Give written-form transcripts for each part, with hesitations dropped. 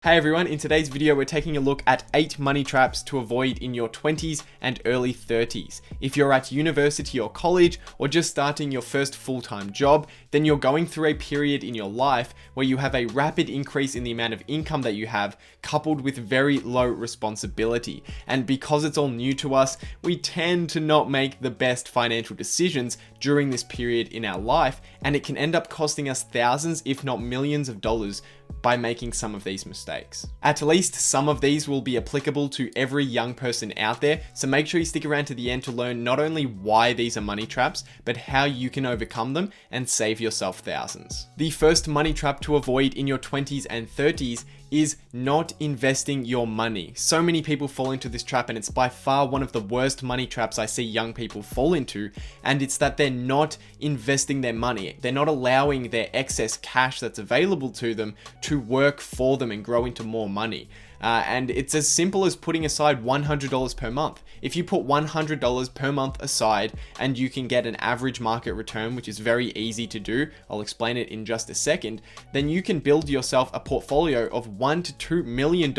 Hey everyone, in today's video we're taking a look at 8 money traps to avoid in your 20s and early 30s. If you're at university or college or just starting your first full-time job, then you're going through a period in your life where you have a rapid increase in the amount of income that you have, coupled with very low responsibility. And because it's all new to us, we tend to not make the best financial decisions during this period in our life, and it can end up costing us thousands if not millions of dollars by making some of these mistakes. At least some of these will be applicable to every young person out there, so make sure you stick around to the end to learn not only why these are money traps, but how you can overcome them and save yourself thousands. The first money trap to avoid in your 20s and 30s is not investing your money. So many people fall into this trap, and it's by far one of the worst money traps I see young people fall into, and it's that they're not investing their money. They're not allowing their excess cash that's available to them to work for them and grow into more money. And it's as simple as putting aside $100 per month. If you put $100 per month aside and you can get an average market return, which is very easy to do, I'll explain it in just a second, then you can build yourself a portfolio of $1 to $2 million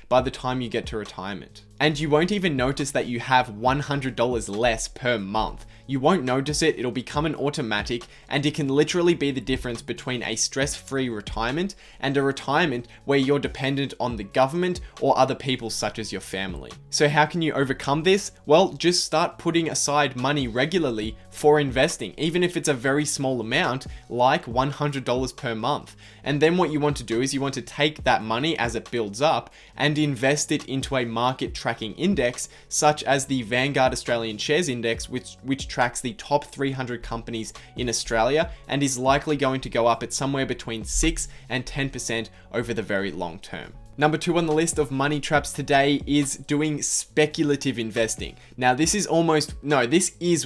by the time you get to retirement. And you won't even notice that you have $100 less per month. You won't notice it, it'll become an automatic, and it can literally be the difference between a stress-free retirement and a retirement where you're dependent on the government or other people such as your family. So how can you overcome this? Well, just start putting aside money regularly for investing, even if it's a very small amount, like $100 per month. And then what you want to do is you want to take that money as it builds up and invest it into a market tracking index, such as the Vanguard Australian Shares Index, which tracks the top 300 companies in Australia and is likely going to go up at somewhere between 6 and 10% over the very long term. Number 2 on the list of money traps today is doing speculative investing. Now this is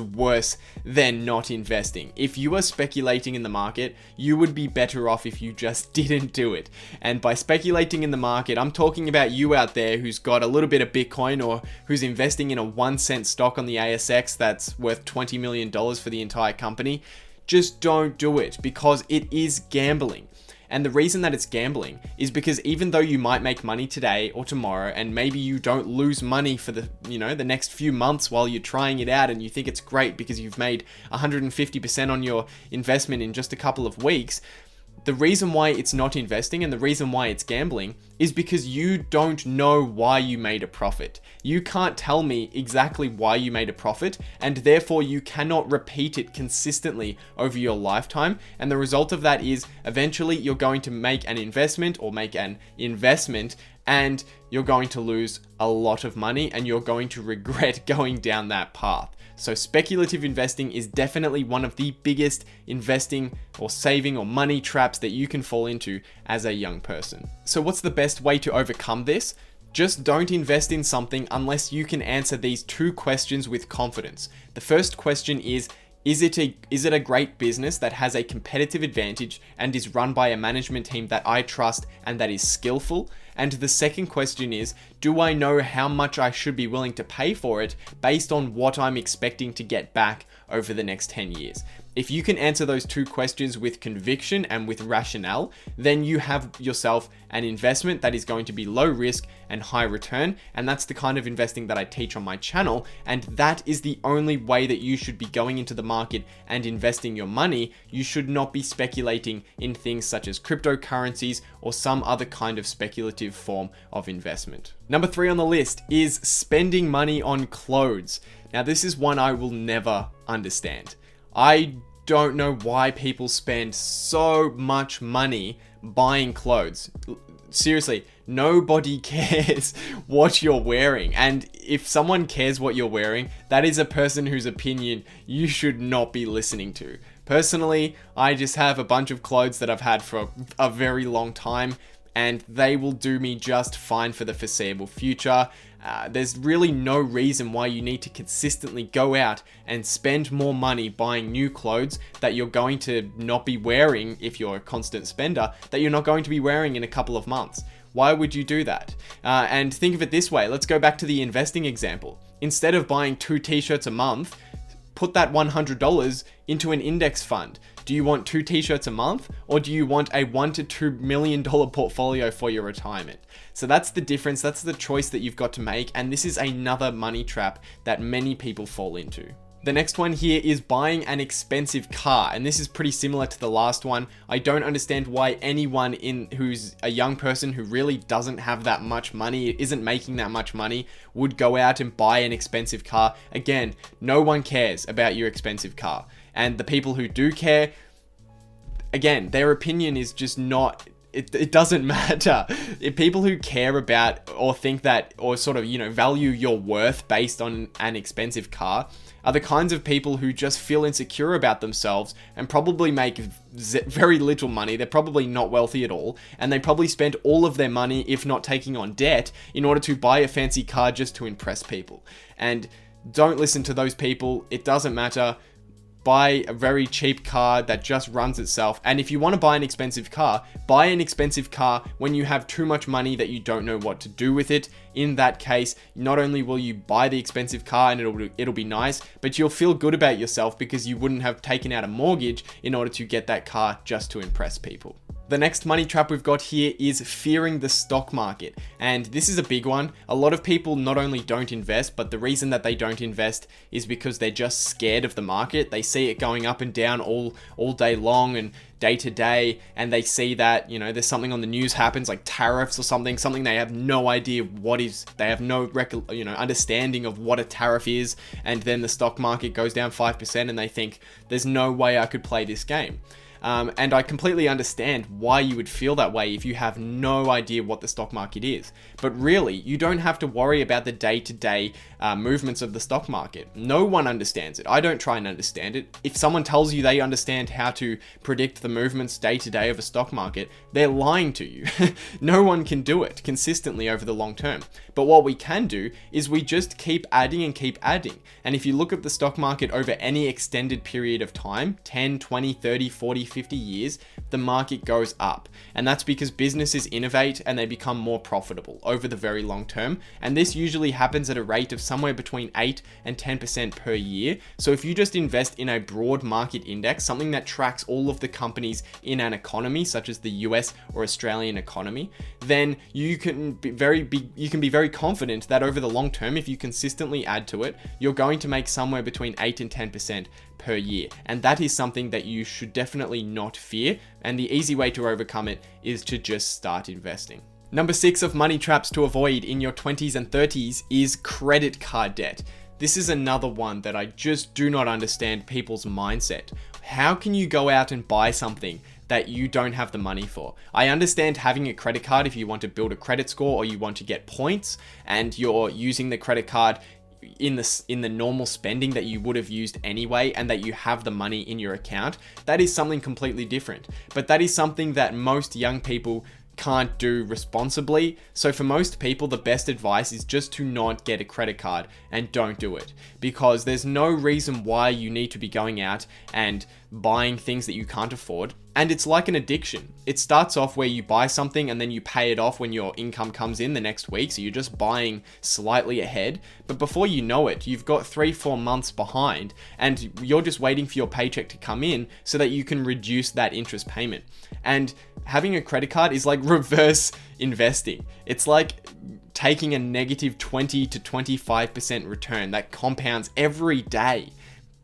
worse than not investing. If you are speculating in the market, you would be better off if you just didn't do it. And by speculating in the market, I'm talking about you out there who's got a little bit of Bitcoin or who's investing in a 1-cent stock on the ASX that's worth $20 million for the entire company. Just don't do it, because it is gambling. And the reason that it's gambling is because even though you might make money today or tomorrow, and maybe you don't lose money for the next few months while you're trying it out and you think it's great because you've made 150% on your investment in just a couple of weeks, the reason why it's not investing and the reason why it's gambling is because you don't know why you made a profit. You can't tell me exactly why you made a profit, and therefore you cannot repeat it consistently over your lifetime. And the result of that is eventually you're going to make an investment and you're going to lose a lot of money and you're going to regret going down that path. So speculative investing is definitely one of the biggest investing or saving or money traps that you can fall into as a young person. So what's the best way to overcome this? Just don't invest in something unless you can answer these 2 questions with confidence. The first question is it a great business that has a competitive advantage and is run by a management team that I trust and that is skillful? And the second question is, do I know how much I should be willing to pay for it based on what I'm expecting to get back over the next 10 years? If you can answer those 2 questions with conviction and with rationale, then you have yourself an investment that is going to be low risk and high return. And that's the kind of investing that I teach on my channel. And that is the only way that you should be going into the market and investing your money. You should not be speculating in things such as cryptocurrencies or some other kind of speculative form of investment. Number 3 on the list is spending money on clothes. Now, this is one I will never understand. I don't know why people spend so much money buying clothes. Seriously, nobody cares what you're wearing. And if someone cares what you're wearing, that is a person whose opinion you should not be listening to. Personally, I just have a bunch of clothes that I've had for a very long time, and they will do me just fine for the foreseeable future. There's really no reason why you need to consistently go out and spend more money buying new clothes that you're going to not be wearing if you're a constant spender, that you're not going to be wearing in a couple of months. Why would you do that? And think of it this way. Let's go back to the investing example. Instead of buying 2 t-shirts a month, put that $100 into an index fund. Do you want 2 t-shirts a month, or do you want a $1 to $2 million portfolio for your retirement? So that's the difference. That's the choice that you've got to make. And this is another money trap that many people fall into. The next one here is buying an expensive car, and this is pretty similar to the last one. I don't understand why anyone who's a young person who really doesn't have that much money, isn't making that much money, would go out and buy an expensive car. Again, no one cares about your expensive car. And the people who do care, again, their opinion is just not... It doesn't matter. If people who care about or think that, or sort of, value your worth based on an expensive car are the kinds of people who just feel insecure about themselves and probably make very little money. They're probably not wealthy at all. And they probably spend all of their money, if not taking on debt, in order to buy a fancy car just to impress people. And don't listen to those people. It doesn't matter. Buy a very cheap car that just runs itself. And if you want to buy an expensive car when you have too much money that you don't know what to do with it. In that case, not only will you buy the expensive car and it'll be nice, but you'll feel good about yourself because you wouldn't have taken out a mortgage in order to get that car just to impress people. The next money trap we've got here is fearing the stock market. And this is a big one. A lot of people not only don't invest, but the reason that they don't invest is because they're just scared of the market. They see it going up and down all day long and day to day, and they see that, there's something on the news happens, like tariffs or something they have no idea what is. They have no understanding of what a tariff is, and then the stock market goes down 5% and they think there's no way I could play this game. And I completely understand why you would feel that way if you have no idea what the stock market is. But really, you don't have to worry about the day-to-day movements of the stock market. No one understands it. I don't try and understand it. If someone tells you they understand how to predict the movements day-to-day of a stock market, they're lying to you. No one can do it consistently over the long term. But what we can do is we just keep adding and keep adding. And if you look at the stock market over any extended period of time, 10, 20, 30, 40, 50 years, the market goes up. And that's because businesses innovate and they become more profitable over the very long term. And this usually happens at a rate of somewhere between 8 and 10% per year. So if you just invest in a broad market index, something that tracks all of the companies in an economy, such as the US or Australian economy, then you can be very confident that over the long term, if you consistently add to it, you're going to make somewhere between 8 and 10% per year. And that is something that you should definitely not fear. And the easy way to overcome it is to just start investing. Number 6 of money traps to avoid in your 20s and 30s is credit card debt. This is another one that I just do not understand people's mindset. How can you go out and buy something that you don't have the money for? I understand having a credit card if you want to build a credit score or you want to get points and you're using the credit card in the normal spending that you would have used anyway, and that you have the money in your account. That is something completely different. But that is something that most young people can't do responsibly. So for most people, the best advice is just to not get a credit card and don't do it, because there's no reason why you need to be going out and buying things that you can't afford. And it's like an addiction. It starts off where you buy something and then you pay it off when your income comes in the next week. So you're just buying slightly ahead. But before you know it, you've got 3-4 months behind and you're just waiting for your paycheck to come in so that you can reduce that interest payment. And having a credit card is like reverse investing. It's like taking a negative 20 to 25% return that compounds every day.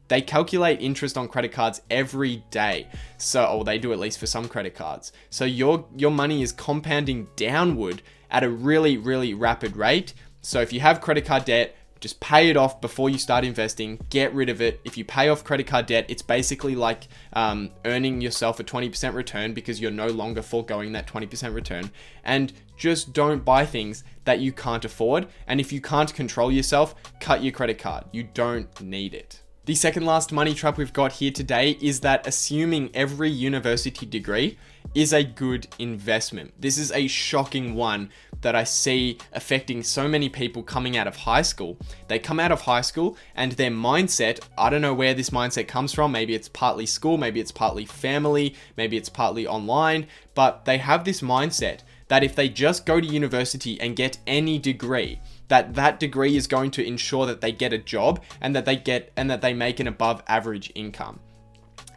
They calculate interest on credit cards every day. Or they do, at least for some credit cards. So your money is compounding downward at a really, really rapid rate. So if you have credit card debt, just pay it off before you start investing. Get rid of it. If you pay off credit card debt, it's basically like earning yourself a 20% return because you're no longer foregoing that 20% return. And just don't buy things that you can't afford. And if you can't control yourself, cut your credit card. You don't need it. The second last money trap we've got here today is that assuming every university degree is a good investment. This is a shocking one that I see affecting so many people coming out of high school. They come out of high school and their mindset, I don't know where this mindset comes from. Maybe it's partly school, maybe it's partly family, maybe it's partly online, but they have this mindset that if they just go to university and get any degree, that degree is going to ensure that they get a job and that they make an above average income.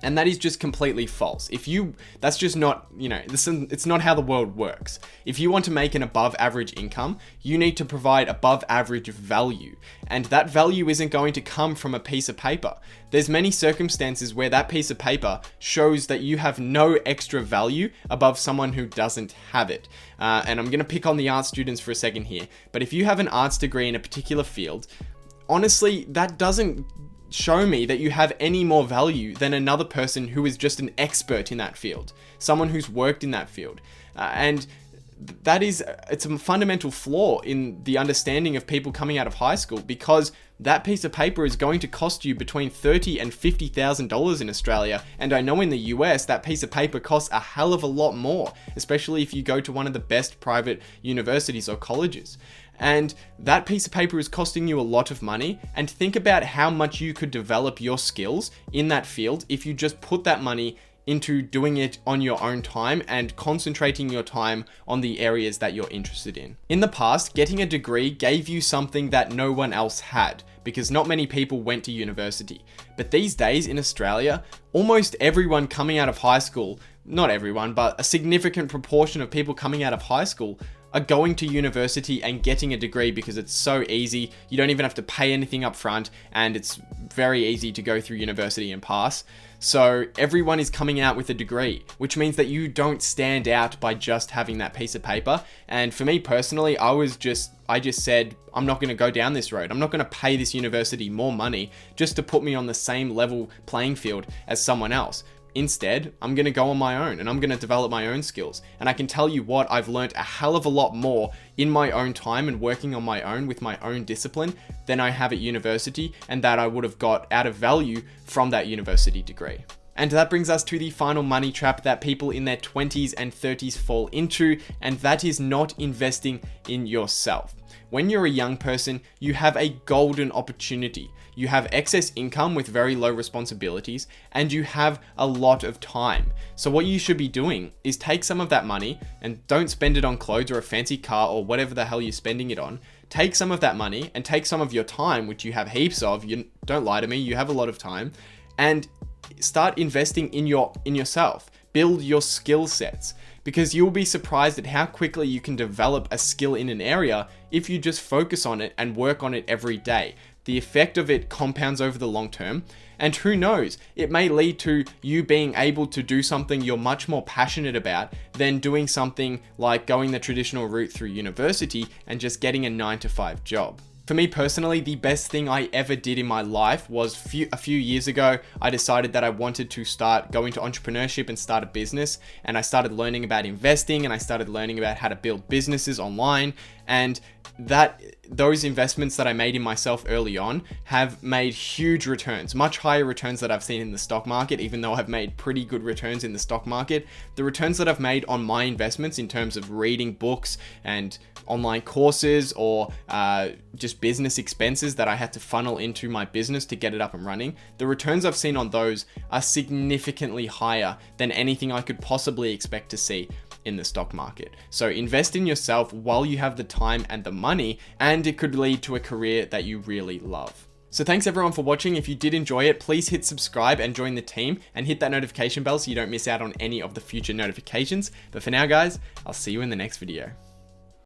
And that is just completely false. That's just not, it's not how the world works. If you want to make an above average income, you need to provide above average value. And that value isn't going to come from a piece of paper. There's many circumstances where that piece of paper shows that you have no extra value above someone who doesn't have it. And I'm going to pick on the art students for a second here. But if you have an arts degree in a particular field, honestly, that doesn't show me that you have any more value than another person who is just an expert in that field, someone who's worked in that field. And it's a fundamental flaw in the understanding of people coming out of high school, because that piece of paper is going to cost you between $30,000 and $50,000 in Australia. And I know in the US, that piece of paper costs a hell of a lot more, especially if you go to one of the best private universities or colleges. And that piece of paper is costing you a lot of money. And think about how much you could develop your skills in that field if you just put that money into doing it on your own time and concentrating your time on the areas that you're interested in. In the past, getting a degree gave you something that no one else had, because not many people went to university. But these days in Australia, almost everyone coming out of high school, not everyone, but a significant proportion of people coming out of high school are going to university and getting a degree because it's so easy. You don't even have to pay anything up front, and it's very easy to go through university and pass. So everyone is coming out with a degree, which means that you don't stand out by just having that piece of paper. And for me personally, I just said, I'm not going to go down this road. I'm not going to pay this university more money just to put me on the same level playing field as someone else. Instead, I'm going to go on my own and I'm going to develop my own skills. And I can tell you what, I've learned a hell of a lot more in my own time and working on my own with my own discipline than I have at university, and that I would have got out of value from that university degree. And that brings us to the final money trap that people in their 20s and 30s fall into, and that is not investing in yourself. When you're a young person, you have a golden opportunity. You have excess income with very low responsibilities, and you have a lot of time. So what you should be doing is take some of that money, and don't spend it on clothes or a fancy car or whatever the hell you're spending it on. Take some of that money and take some of your time, which you have heaps of. You don't lie to me, you have a lot of time, and start investing in yourself. Build your skill sets, because you'll be surprised at how quickly you can develop a skill in an area if you just focus on it and work on it every day. The effect of it compounds over the long term, and who knows, it may lead to you being able to do something you're much more passionate about than doing something like going the traditional route through university and just getting a 9-to-5 job. For me personally, the best thing I ever did in my life was a few years ago, I decided that I wanted to start going to entrepreneurship and start a business. And I started learning about investing, and I started learning about how to build businesses online. And those investments that I made in myself early on have made huge returns, much higher returns that I've seen in the stock market. Even though I've made pretty good returns in the stock market, the returns that I've made on my investments in terms of reading books and online courses, or just business expenses that I had to funnel into my business to get it up and running, the returns I've seen on those are significantly higher than anything I could possibly expect to see in the stock market. So invest in yourself while you have the time and the money, and it could lead to a career that you really love. So thanks everyone for watching. If you did enjoy it, please hit subscribe and join the team, and hit that notification bell so you don't miss out on any of the future notifications. But for now guys, I'll see you in the next video.